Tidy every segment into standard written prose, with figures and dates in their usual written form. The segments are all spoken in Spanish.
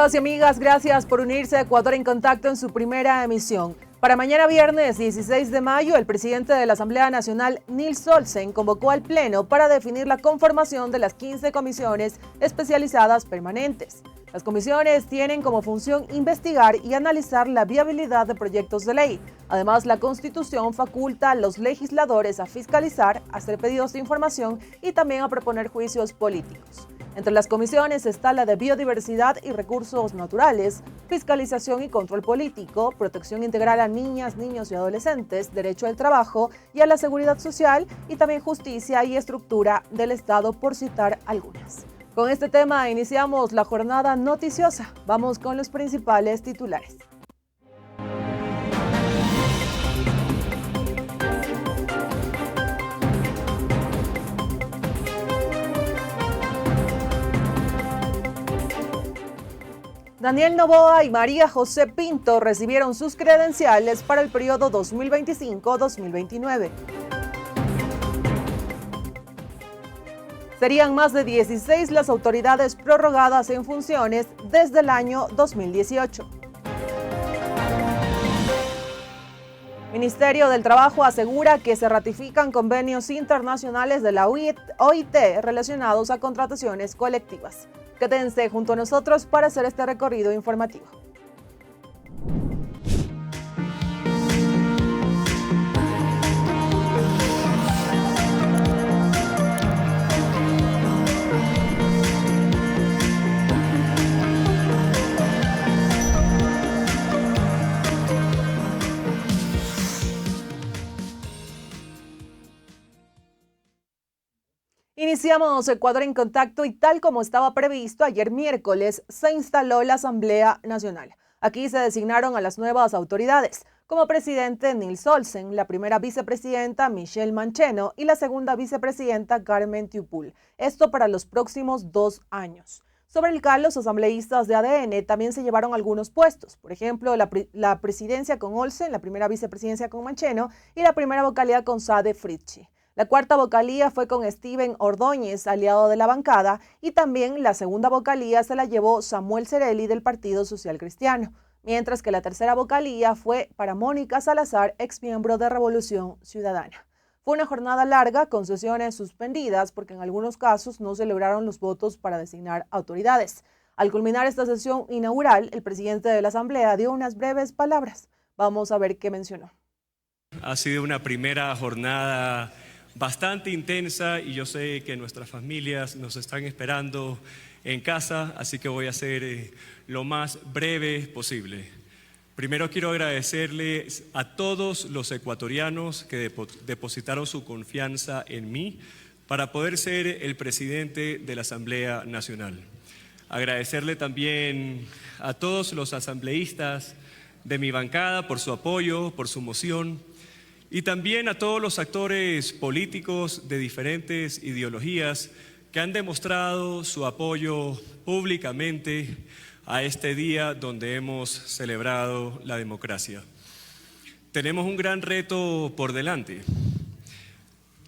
Amigos y amigas, gracias por unirse a Ecuador en Contacto en su primera emisión. Para mañana viernes 16 de mayo, el presidente de la Asamblea Nacional, Nils Olsen, convocó al Pleno para definir la conformación de las 15 comisiones especializadas permanentes. Las comisiones tienen como función investigar y analizar la viabilidad de proyectos de ley. Además, la Constitución faculta a los legisladores a fiscalizar, a hacer pedidos de información y también a proponer juicios políticos. Entre las comisiones está la de Biodiversidad y Recursos Naturales, Fiscalización y Control Político, Protección Integral a Niñas, Niños y Adolescentes, Derecho al Trabajo y a la Seguridad Social y también Justicia y Estructura del Estado, por citar algunas. Con este tema iniciamos la jornada noticiosa. Vamos con los principales titulares. Daniel Noboa y María José Pinto recibieron sus credenciales para el periodo 2025-2029. Serían más de 16 las autoridades prorrogadas en funciones desde el año 2018. Ministerio del Trabajo asegura que se ratifican convenios internacionales de la OIT relacionados a contrataciones colectivas. Quédense junto a nosotros para hacer este recorrido informativo. Iniciamos Ecuador en Contacto y tal como estaba previsto, ayer miércoles se instaló la Asamblea Nacional. Aquí se designaron a las nuevas autoridades. Como presidente, Nils Olsen, la primera vicepresidenta, Michelle Mancheno, y la segunda vicepresidenta, Carmen Tiupul. Esto para los próximos 2 años. Sobre el CAL, los asambleístas de ADN también se llevaron algunos puestos. Por ejemplo, la presidencia con Olsen, la primera vicepresidencia con Mancheno y la primera vocalía con Sade Fritchi. La cuarta vocalía fue con Steven Ordóñez, aliado de la bancada, y también la segunda vocalía se la llevó Samuel Cerelli del Partido Social Cristiano, mientras que la tercera vocalía fue para Mónica Salazar, exmiembro de Revolución Ciudadana. Fue una jornada larga con sesiones suspendidas porque en algunos casos no se lograron los votos para designar autoridades. Al culminar esta sesión inaugural, el presidente de la Asamblea dio unas breves palabras. Vamos a ver qué mencionó. Ha sido una primera jornada bastante intensa y yo sé que nuestras familias nos están esperando en casa, así que voy a ser lo más breve posible. Primero quiero agradecerles a todos los ecuatorianos que depositaron su confianza en mí para poder ser el presidente de la Asamblea Nacional. Agradecerle también a todos los asambleístas de mi bancada por su apoyo, por su moción, y también a todos los actores políticos de diferentes ideologías que han demostrado su apoyo públicamente a este día donde hemos celebrado la democracia. Tenemos un gran reto por delante.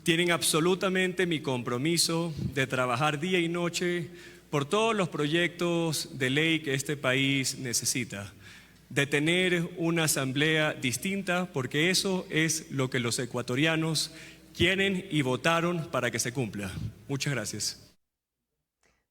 Tienen absolutamente mi compromiso de trabajar día y noche por todos los proyectos de ley que este país necesita, de tener una asamblea distinta, porque eso es lo que los ecuatorianos quieren y votaron para que se cumpla. Muchas gracias.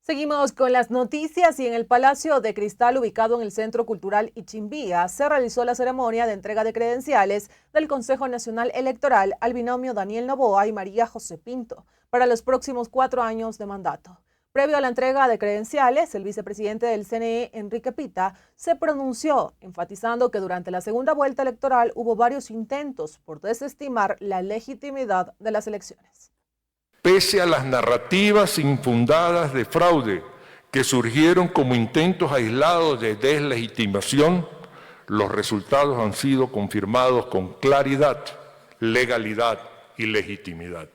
Seguimos con las noticias y en el Palacio de Cristal, ubicado en el Centro Cultural Ichimbía, se realizó la ceremonia de entrega de credenciales del Consejo Nacional Electoral al binomio Daniel Noboa y María José Pinto para los próximos 4 años de mandato. Previo a la entrega de credenciales, el vicepresidente del CNE, Enrique Pita, se pronunció, enfatizando que durante la segunda vuelta electoral hubo varios intentos por desestimar la legitimidad de las elecciones. Pese a las narrativas infundadas de fraude que surgieron como intentos aislados de deslegitimación, los resultados han sido confirmados con claridad, legalidad y legitimidad.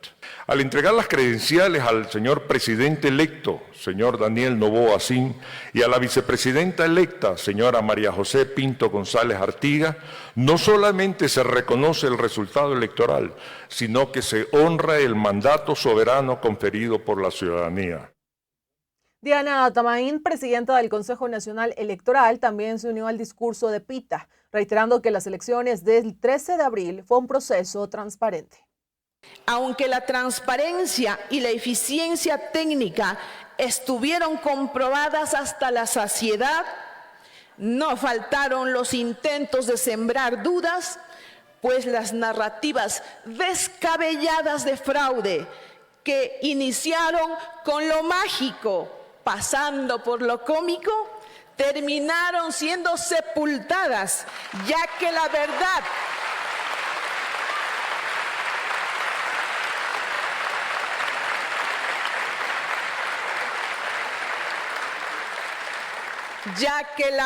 Al entregar las credenciales al señor presidente electo, señor Daniel Noboa Sin, y a la vicepresidenta electa, señora María José Pinto González Artiga, no solamente se reconoce el resultado electoral, sino que se honra el mandato soberano conferido por la ciudadanía. Diana Tamain, presidenta del Consejo Nacional Electoral, también se unió al discurso de Pita, reiterando que las elecciones del 13 de abril fue un proceso transparente. Aunque la transparencia y la eficiencia técnica estuvieron comprobadas hasta la saciedad, no faltaron los intentos de sembrar dudas, pues las narrativas descabelladas de fraude que iniciaron con lo mágico, pasando por lo cómico, terminaron siendo sepultadas, ya que la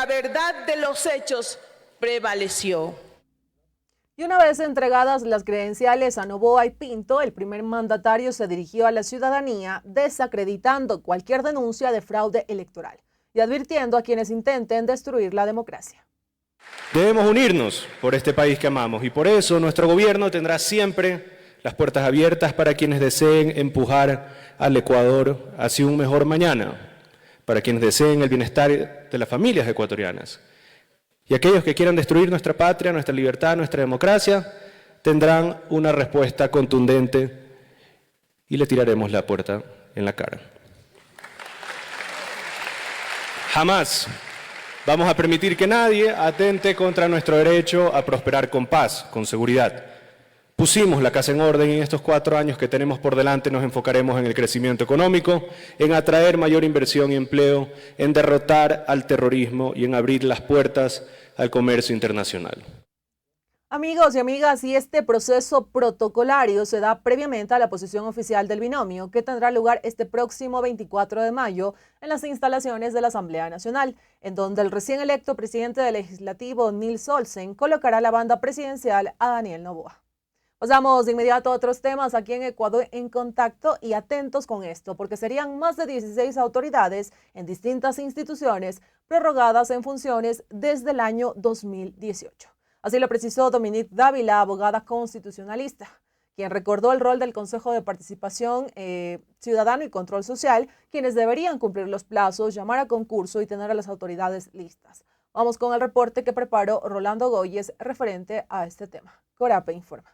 verdad de los hechos prevaleció. Y una vez entregadas las credenciales a Noboa y Pinto, el primer mandatario se dirigió a la ciudadanía desacreditando cualquier denuncia de fraude electoral y advirtiendo a quienes intenten destruir la democracia. Debemos unirnos por este país que amamos y por eso nuestro gobierno tendrá siempre las puertas abiertas para quienes deseen empujar al Ecuador hacia un mejor mañana, para quienes deseen el bienestar de las familias ecuatorianas. Y aquellos que quieran destruir nuestra patria, nuestra libertad, nuestra democracia, tendrán una respuesta contundente y le tiraremos la puerta en la cara. Jamás vamos a permitir que nadie atente contra nuestro derecho a prosperar con paz, con seguridad. Pusimos la casa en orden y en estos 4 años que tenemos por delante nos enfocaremos en el crecimiento económico, en atraer mayor inversión y empleo, en derrotar al terrorismo y en abrir las puertas al comercio internacional. Amigos y amigas, y este proceso protocolario se da previamente a la posición oficial del binomio, que tendrá lugar este próximo 24 de mayo en las instalaciones de la Asamblea Nacional, en donde el recién electo presidente del Legislativo, Nils Olsen, colocará la banda presidencial a Daniel Noboa. Pasamos de inmediato a otros temas aquí en Ecuador en Contacto y atentos con esto, porque serían más de 16 autoridades en distintas instituciones prorrogadas en funciones desde el año 2018. Así lo precisó Dominique Dávila, abogada constitucionalista, quien recordó el rol del Consejo de Participación Ciudadano y Control Social, quienes deberían cumplir los plazos, llamar a concurso y tener a las autoridades listas. Vamos con el reporte que preparó Rolando Goyes referente a este tema. Corape informa.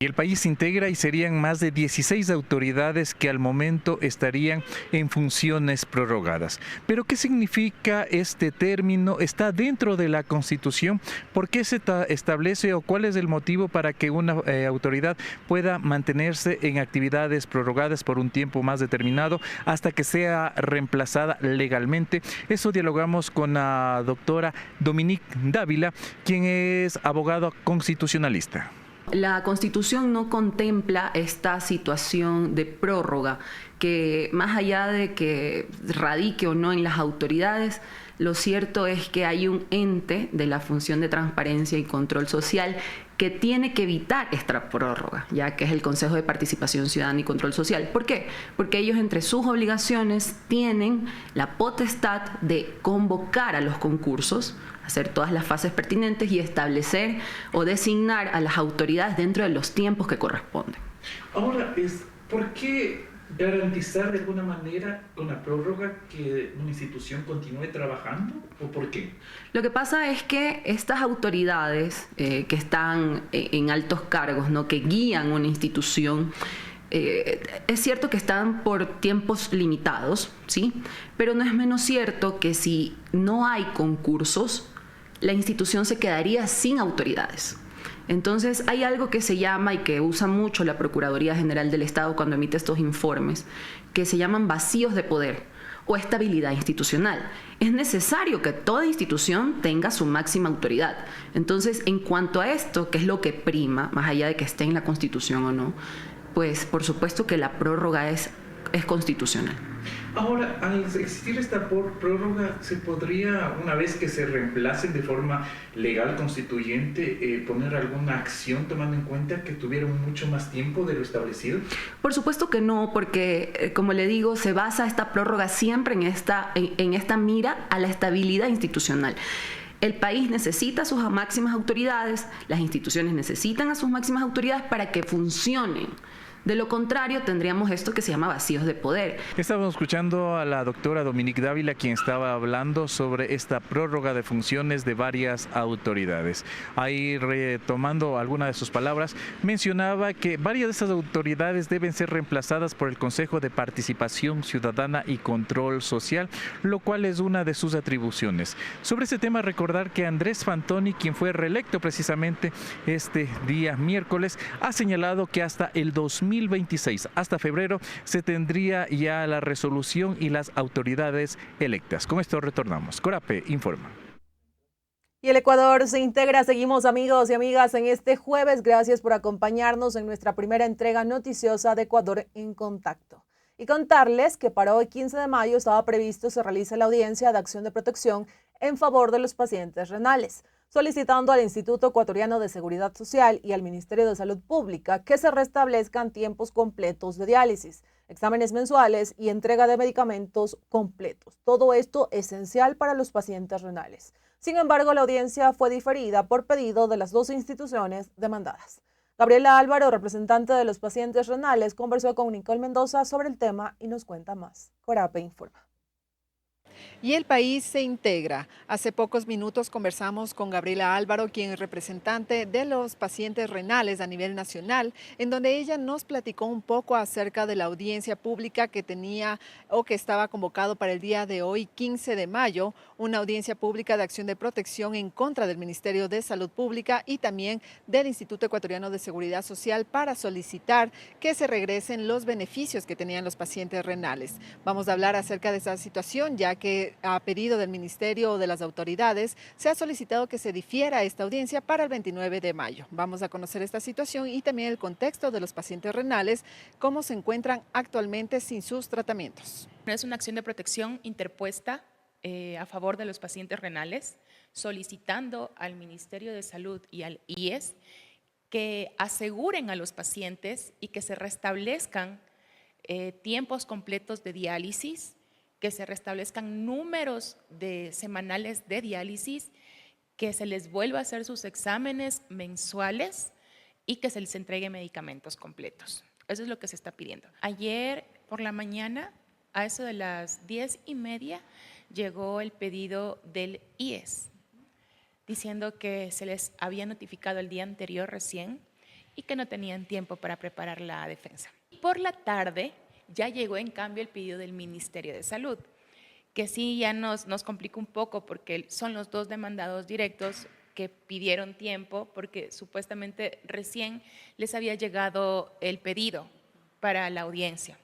El país se integra y serían más de 16 autoridades que al momento estarían en funciones prorrogadas. ¿Pero qué significa este término? ¿Está dentro de la Constitución? ¿Por qué se establece o cuál es el motivo para que una autoridad pueda mantenerse en actividades prorrogadas por un tiempo más determinado hasta que sea reemplazada legalmente? Eso dialogamos con la doctora Dominique Dávila, quien es abogado constitucionalista. La Constitución no contempla esta situación de prórroga, que más allá de que radique o no en las autoridades, lo cierto es que hay un ente de la función de transparencia y control social que tiene que evitar esta prórroga, ya que es el Consejo de Participación Ciudadana y Control Social. ¿Por qué? Porque ellos entre sus obligaciones tienen la potestad de convocar a los concursos, hacer todas las fases pertinentes y establecer o designar a las autoridades dentro de los tiempos que corresponden. Ahora, ¿por qué garantizar de alguna manera con la prórroga que una institución continúe trabajando? ¿O por qué? Lo que pasa es que estas autoridades que están en altos cargos, ¿no?, que guían una institución, es cierto que están por tiempos limitados, ¿sí? Pero no es menos cierto que si no hay concursos, la institución se quedaría sin autoridades. Entonces hay algo que se llama y que usa mucho la Procuraduría General del Estado cuando emite estos informes, que se llaman vacíos de poder o estabilidad institucional. Es necesario que toda institución tenga su máxima autoridad. Entonces, en cuanto a esto, que es lo que prima, más allá de que esté en la Constitución o no, pues por supuesto que la prórroga es constitucional. Ahora, al existir esta prórroga, ¿se podría, una vez que se reemplacen de forma legal constituyente, poner alguna acción tomando en cuenta que tuvieron mucho más tiempo de lo establecido? Por supuesto que no, porque, como le digo, se basa esta prórroga siempre en esta mira a la estabilidad institucional. El país necesita a sus máximas autoridades, las instituciones necesitan a sus máximas autoridades para que funcionen De lo contrario, tendríamos esto que se llama vacíos de poder. Estábamos escuchando a la doctora Dominique Dávila, quien estaba hablando sobre esta prórroga de funciones de varias autoridades. Ahí, retomando alguna de sus palabras, mencionaba que varias de estas autoridades deben ser reemplazadas por el Consejo de Participación Ciudadana y Control Social, lo cual es una de sus atribuciones. Sobre ese tema, recordar que Andrés Fantoni, quien fue reelecto precisamente este día miércoles, ha señalado que hasta el 2026, hasta febrero, se tendría ya la resolución y las autoridades electas. Con esto retornamos. Corape informa. Y el Ecuador se integra. Seguimos, amigos y amigas, en este jueves. Gracias por acompañarnos en nuestra primera entrega noticiosa de Ecuador en Contacto. Y contarles que para hoy, 15 de mayo, estaba previsto se realice la audiencia de acción de protección en favor de los pacientes renales, solicitando al Instituto Ecuatoriano de Seguridad Social y al Ministerio de Salud Pública que se restablezcan tiempos completos de diálisis, exámenes mensuales y entrega de medicamentos completos. Todo esto esencial para los pacientes renales. Sin embargo, la audiencia fue diferida por pedido de las dos instituciones demandadas. Gabriela Álvaro, representante de los pacientes renales, conversó con Nicole Mendoza sobre el tema y nos cuenta más. Corape informa. Y el país se integra. Hace pocos minutos conversamos con Gabriela Álvaro, quien es representante de los pacientes renales a nivel nacional, en donde ella nos platicó un poco acerca de la audiencia pública que tenía o que estaba convocado para el día de hoy, 15 de mayo, una audiencia pública de acción de protección en contra del Ministerio de Salud Pública y también del Instituto Ecuatoriano de Seguridad Social para solicitar que se regresen los beneficios que tenían los pacientes renales. Vamos a hablar acerca de esa situación, ya que a pedido del Ministerio o de las autoridades se ha solicitado que se difiera esta audiencia para el 29 de mayo. Vamos a conocer esta situación y también el contexto de los pacientes renales, cómo se encuentran actualmente sin sus tratamientos. Es una acción de protección interpuesta a favor de los pacientes renales, solicitando al Ministerio de Salud y al IES que aseguren a los pacientes y que se restablezcan tiempos completos de diálisis, que se restablezcan números de semanales de diálisis, que se les vuelva a hacer sus exámenes mensuales y que se les entregue medicamentos completos. Eso es lo que se está pidiendo. Ayer por la mañana, a eso de las 10:30, llegó el pedido del IES, diciendo que se les había notificado el día anterior recién y que no tenían tiempo para preparar la defensa. Por la tarde ya llegó en cambio el pedido del Ministerio de Salud, que sí ya nos complica un poco porque son los dos demandados directos que pidieron tiempo porque supuestamente recién les había llegado el pedido para la audiencia.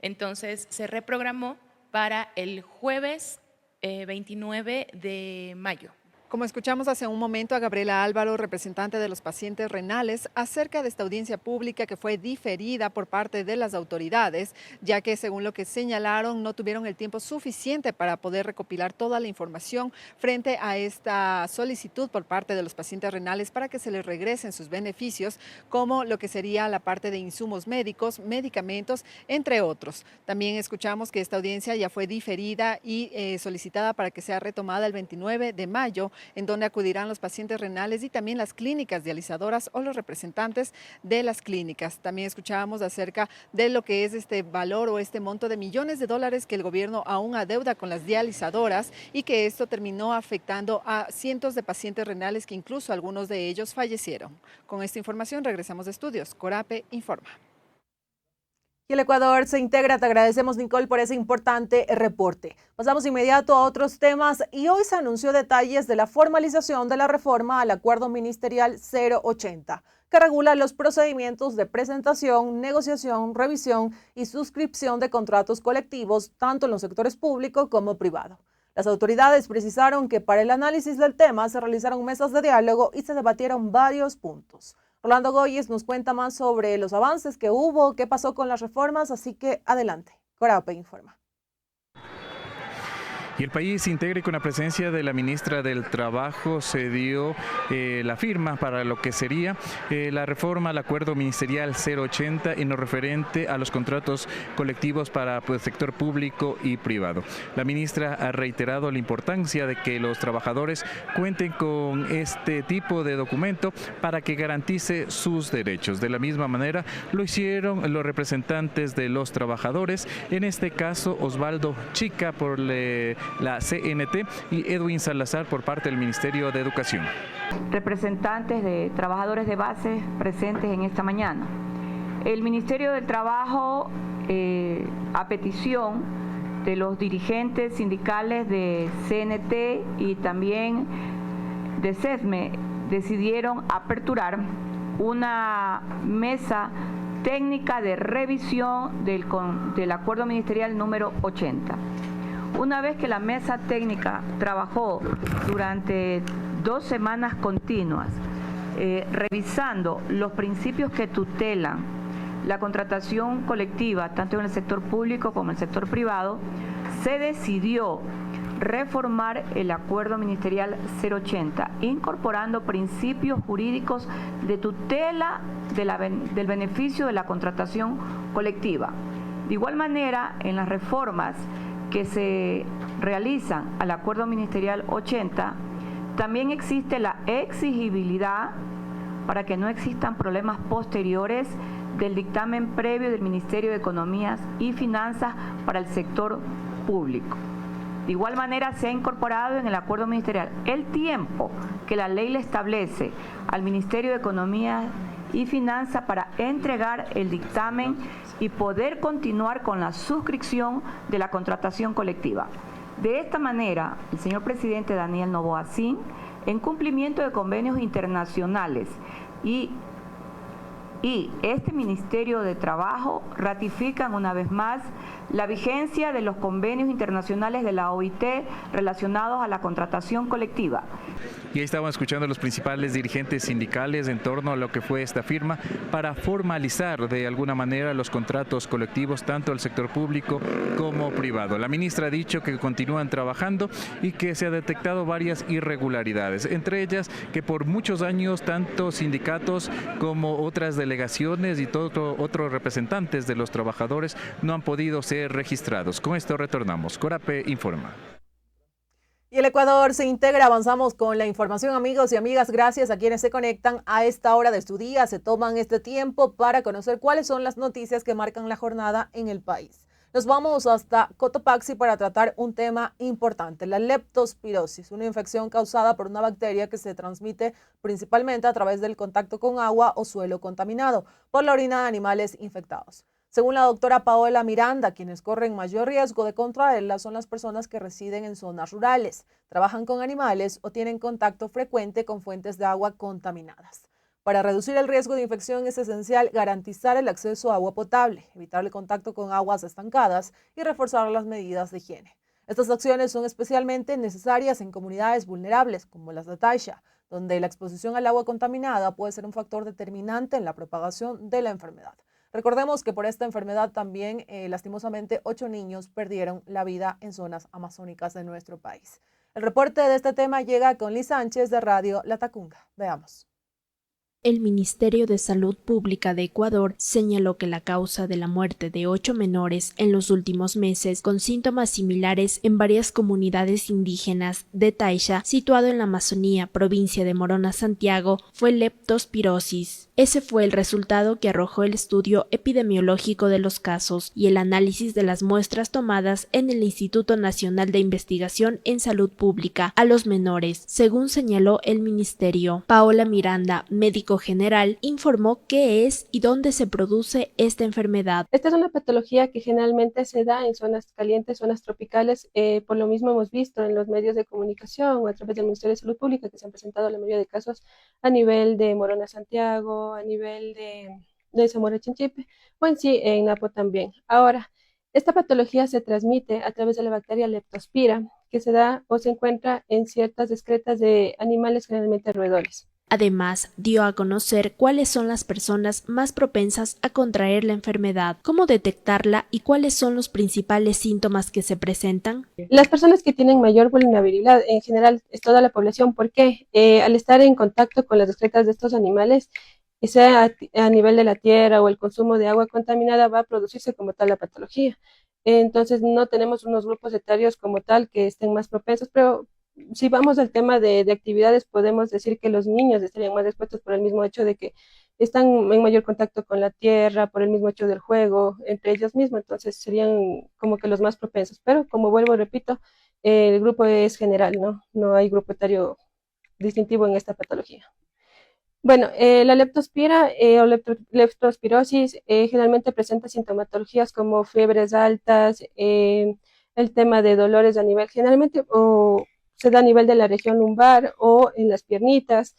Entonces se reprogramó para el jueves 29 de mayo. Como escuchamos hace un momento a Gabriela Álvaro, representante de los pacientes renales, acerca de esta audiencia pública que fue diferida por parte de las autoridades, ya que según lo que señalaron no tuvieron el tiempo suficiente para poder recopilar toda la información frente a esta solicitud por parte de los pacientes renales para que se les regresen sus beneficios, como lo que sería la parte de insumos médicos, medicamentos, entre otros. También escuchamos que esta audiencia ya fue diferida y solicitada para que sea retomada el 29 de mayo, en donde acudirán los pacientes renales y también las clínicas dializadoras o los representantes de las clínicas. También escuchábamos acerca de lo que es este valor o este monto de millones de dólares que el gobierno aún adeuda con las dializadoras y que esto terminó afectando a cientos de pacientes renales que incluso algunos de ellos fallecieron. Con esta información regresamos de estudios. Corape informa. Y el Ecuador se integra. Te agradecemos, Nicole, por ese importante reporte. Pasamos inmediato a otros temas y hoy se anunció detalles de la formalización de la reforma al Acuerdo Ministerial 080, que regula los procedimientos de presentación, negociación, revisión y suscripción de contratos colectivos, tanto en los sectores público como privado. Las autoridades precisaron que para el análisis del tema se realizaron mesas de diálogo y se debatieron varios puntos. Rolando Goyes nos cuenta más sobre los avances que hubo, qué pasó con las reformas, así que adelante. Corape informa. Y el país integra, y con la presencia de la ministra del Trabajo se dio la firma para lo que sería la reforma al acuerdo ministerial 080 en lo referente a los contratos colectivos para el sector público y privado. La ministra ha reiterado la importancia de que los trabajadores cuenten con este tipo de documento para que garantice sus derechos. De la misma manera lo hicieron los representantes de los trabajadores, en este caso Osvaldo Chica por la CNT y Edwin Salazar por parte del Ministerio de Educación. Representantes de trabajadores de base presentes en esta mañana. El Ministerio del Trabajo, a petición de los dirigentes sindicales de CNT y también de CESME, decidieron aperturar una mesa técnica de revisión del acuerdo ministerial número 80. Una vez que la mesa técnica trabajó durante 2 semanas continuas, revisando los principios que tutelan la contratación colectiva, tanto en el sector público como en el sector privado, se decidió reformar el acuerdo ministerial 080, incorporando principios jurídicos de tutela del beneficio de la contratación colectiva. De igual manera, en las reformas que se realizan al acuerdo ministerial 80, también existe la exigibilidad para que no existan problemas posteriores del dictamen previo del Ministerio de Economía y Finanzas para el sector público. De igual manera, se ha incorporado en el acuerdo ministerial el tiempo que la ley le establece al Ministerio de Economía y Finanzas para entregar el dictamen y poder continuar con la suscripción de la contratación colectiva. De esta manera, el señor presidente Daniel Noboa Sin, en cumplimiento de convenios internacionales y este Ministerio de Trabajo, ratifican una vez más la vigencia de los convenios internacionales de la OIT relacionados a la contratación colectiva. Y ahí estábamos escuchando a los principales dirigentes sindicales en torno a lo que fue esta firma para formalizar de alguna manera los contratos colectivos tanto del sector público como privado. La ministra ha dicho que continúan trabajando y que se ha detectado varias irregularidades, entre ellas que por muchos años tanto sindicatos como otras delegaciones y otros representantes de los trabajadores no han podido ser registrados. Con esto retornamos. Corape informa. Y el Ecuador se integra. Avanzamos con la información, amigos y amigas. Gracias a quienes se conectan a esta hora de su día. Se toman este tiempo para conocer cuáles son las noticias que marcan la jornada en el país. Nos vamos hasta Cotopaxi para tratar un tema importante, la leptospirosis, una infección causada por una bacteria que se transmite principalmente a través del contacto con agua o suelo contaminado por la orina de animales infectados. Según la doctora Paola Miranda, quienes corren mayor riesgo de contraerla son las personas que residen en zonas rurales, trabajan con animales o tienen contacto frecuente con fuentes de agua contaminadas. Para reducir el riesgo de infección es esencial garantizar el acceso a agua potable, evitar el contacto con aguas estancadas y reforzar las medidas de higiene. Estas acciones son especialmente necesarias en comunidades vulnerables como las de Taisha, donde la exposición al agua contaminada puede ser un factor determinante en la propagación de la enfermedad. Recordemos que por esta enfermedad también, lastimosamente, 8 niños perdieron la vida en zonas amazónicas de nuestro país. El reporte de este tema llega con Liz Sánchez de Radio La Tacunga. Veamos. El Ministerio de Salud Pública de Ecuador señaló que la causa de la muerte de 8 menores en los últimos meses con síntomas similares en varias comunidades indígenas de Taisha, situado en la Amazonía, provincia de Morona, Santiago, fue leptospirosis. Ese fue el resultado que arrojó el estudio epidemiológico de los casos y el análisis de las muestras tomadas en el Instituto Nacional de Investigación en Salud Pública a los menores, según señaló el ministerio. Paola Miranda, médico general, informó qué es y dónde se produce esta enfermedad. Esta es una patología que generalmente se da en zonas calientes, zonas tropicales. Por lo mismo hemos visto en los medios de comunicación o a través del Ministerio de Salud Pública que se han presentado la mayoría de casos a nivel de Morona, Santiago, a nivel de Zamora, Chinchipe o en sí en Napo también. Ahora, esta patología se transmite a través de la bacteria Leptospira, que se da o se encuentra en ciertas excretas de animales, generalmente roedores. Además, dio a conocer cuáles son las personas más propensas a contraer la enfermedad, cómo detectarla y cuáles son los principales síntomas que se presentan. Las personas que tienen mayor vulnerabilidad en general es toda la población, porque al estar en contacto con las excretas de estos animales, sea a nivel de la tierra o el consumo de agua contaminada, va a producirse como tal la patología. Entonces no tenemos unos grupos etarios como tal que estén más propensos, pero si vamos al tema de actividades, podemos decir que los niños estarían más expuestos por el mismo hecho de que están en mayor contacto con la tierra, por el mismo hecho del juego entre ellos mismos, entonces serían como que los más propensos. Pero como vuelvo y repito, el grupo es general, no hay grupo etario distintivo en esta patología. Bueno, la leptospira o leptospirosis generalmente presenta sintomatologías como fiebres altas, el tema de dolores a nivel generalmente o se da a nivel de la región lumbar o en las piernitas,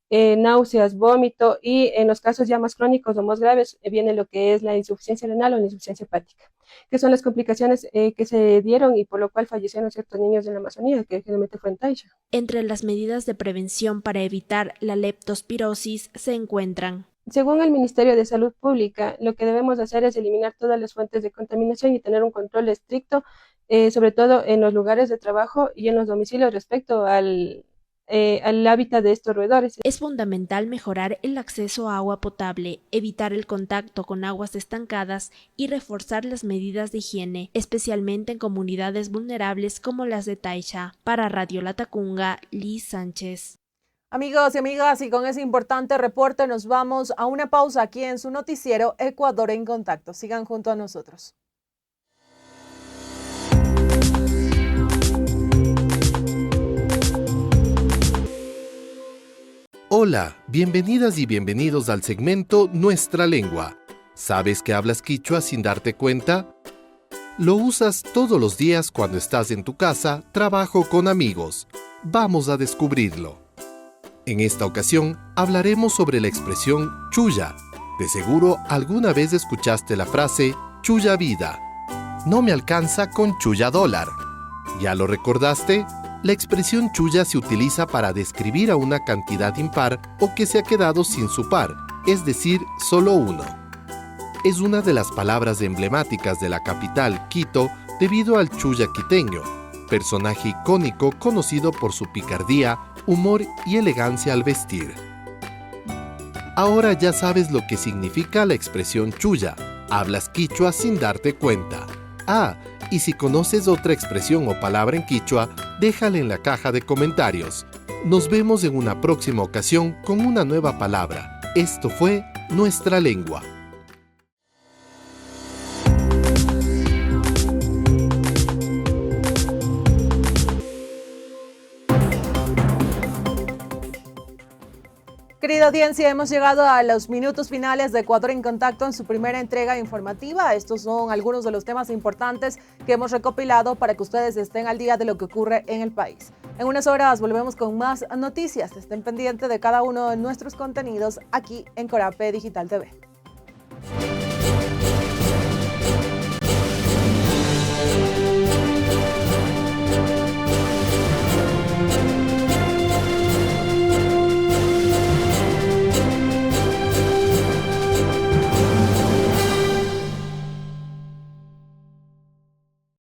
náuseas, vómito, y en los casos ya más crónicos o más graves viene lo que es la insuficiencia renal o la insuficiencia hepática, que son las complicaciones que se dieron y por lo cual fallecieron ciertos niños en la Amazonía, que generalmente fue en Taisha. Entre las medidas de prevención para evitar la leptospirosis se encuentran: según el Ministerio de Salud Pública, lo que debemos hacer es eliminar todas las fuentes de contaminación y tener un control estricto, sobre todo en los lugares de trabajo y en los domicilios respecto al hábitat de estos roedores. Es fundamental mejorar el acceso a agua potable, evitar el contacto con aguas estancadas y reforzar las medidas de higiene, especialmente en comunidades vulnerables como las de Taisha. Para Radio Latacunga, Liz Sánchez. Amigos y amigas, y con ese importante reporte nos vamos a una pausa aquí en su noticiero Ecuador en Contacto. Sigan junto a nosotros. Hola, bienvenidas y bienvenidos al segmento Nuestra Lengua. ¿Sabes que hablas quichua sin darte cuenta? Lo usas todos los días cuando estás en tu casa, trabajo con amigos. Vamos a descubrirlo. En esta ocasión hablaremos sobre la expresión chulla. De seguro alguna vez escuchaste la frase chulla vida. No me alcanza con chulla dólar. ¿Ya lo recordaste? La expresión chulla se utiliza para describir a una cantidad impar o que se ha quedado sin su par, es decir, solo uno. Es una de las palabras emblemáticas de la capital, Quito, debido al chulla quiteño, personaje icónico conocido por su picardía, humor y elegancia al vestir. Ahora ya sabes lo que significa la expresión chulla. Hablas quichua sin darte cuenta. Y si conoces otra expresión o palabra en quichua, déjala en la caja de comentarios. Nos vemos en una próxima ocasión con una nueva palabra. Esto fue Nuestra Lengua. Querida audiencia, hemos llegado a los minutos finales de Ecuador en Contacto en su primera entrega informativa. Estos son algunos de los temas importantes que hemos recopilado para que ustedes estén al día de lo que ocurre en el país. En unas horas volvemos con más noticias. Estén pendientes de cada uno de nuestros contenidos aquí en Corape Digital TV.